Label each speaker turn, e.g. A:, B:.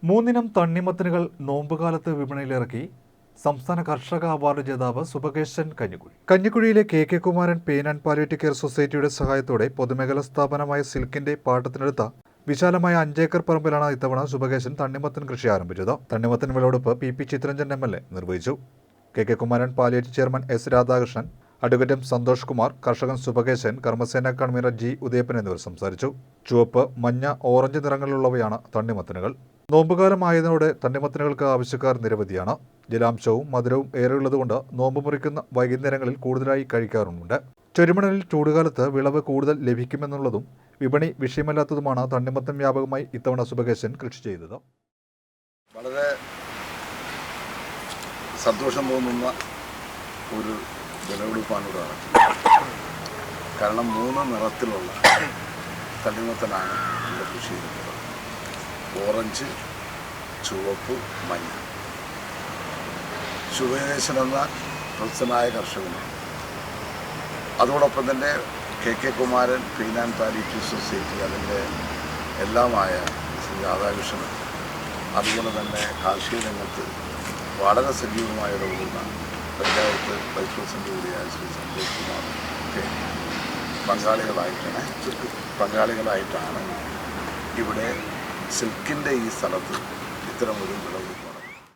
A: മൂന്നിനം തണ്ണിമത്തനുകൾ നോമ്പുകാലത്ത് വിപണിയിലിറക്കി സംസ്ഥാന കർഷക അവാർഡ് ജേതാവ് സുബകേശൻ കഞ്ഞിക്കുഴി. കഞ്ഞിക്കുഴിയിലെ K Kumaran pain and palliative care സൊസൈറ്റിയുടെ സഹായത്തോടെ പൊതുമേഖലാ സ്ഥാപനമായ സിൽക്കിന്റെ പാട്ടത്തിനെടുത്ത വിശാലമായ 5 ഏക്കർ പറമ്പിലാണ് ഇത്തവണ സുബകേശൻ തണ്ണിമത്തൻ കൃഷി ആരംഭിച്ചത്. തണ്ണിമത്തൻ വിളവെടുപ്പ് പി ചിത്രഞ്ജൻ MLA നിർവഹിച്ചു. K Kumaran palliative chairman S Radhakrishnan, advocate Santhosh Kumar, കർഷകൻ സുബകേശൻ, കർമ്മസേന കൺവീനർ G ഉദയപ്പൻ എന്നിവർ സംസാരിച്ചു. ചുവപ്പ്, മഞ്ഞ, ഓറഞ്ച് നിറങ്ങളിലുള്ളവയാണ് തണ്ണിമത്തനുകൾ. നോമ്പുകാലമായതോടെ തണ്ണിമത്തനുകൾക്ക് ആവശ്യക്കാർ നിരവധിയാണ്. ജലാംശവും മധുരവും ഏറെയുള്ളതുകൊണ്ട് നോമ്പ് മുറിക്കുന്ന വൈകുന്നേരങ്ങളിൽ കൂടുതലായി കഴിക്കാറുമുണ്ട്. ചെറുമണലിൽ ചൂടുകാലത്ത് വിളവ് കൂടുതൽ ലഭിക്കുമെന്നുള്ളതും വിപണി വിഷയമല്ലാത്തതുമാണ് തണ്ണിമത്തൻ വ്യാപകമായി ഇത്തവണ സുബകേശൻ കൃഷി ചെയ്തത്.
B: വളരെ സന്തോഷം തോന്നുന്ന ഒരു വിളവെടുപ്പാണ് ഇവിടെ നടക്കുന്നത്. കാരണം 3 നിറത്തിലുള്ള തണ്ണിമത്തനാണ് ഇവിടെ കൃഷി ചെയ്യുന്നത്. ഓറഞ്ച്, ചുവപ്പ്, മഞ്ഞ. സുബകേശൻ എന്ന പ്രൊഫഷനായ കർഷകനാണ്. അതോടൊപ്പം തന്നെ K Kumaran pain and palliative society അതിൻ്റെ എല്ലാമായ ശ്രീ രാധാകൃഷ്ണൻ, അതുപോലെ തന്നെ കാർഷിക രംഗത്ത് വളരെ സജീവമായ ഇടപെടുന്ന പഞ്ചായത്ത് വൈസ് പ്രസിഡന്റ് കൂടിയായ ശ്രീ സന്തോഷ് കുമാർ ഒക്കെ പങ്കാളികളായിട്ടാണ് ഇവിടെ സിൽക്കിൻ്റെ ഈ സ്ഥലത്ത് ഇത്തരമൊരു വിളവ്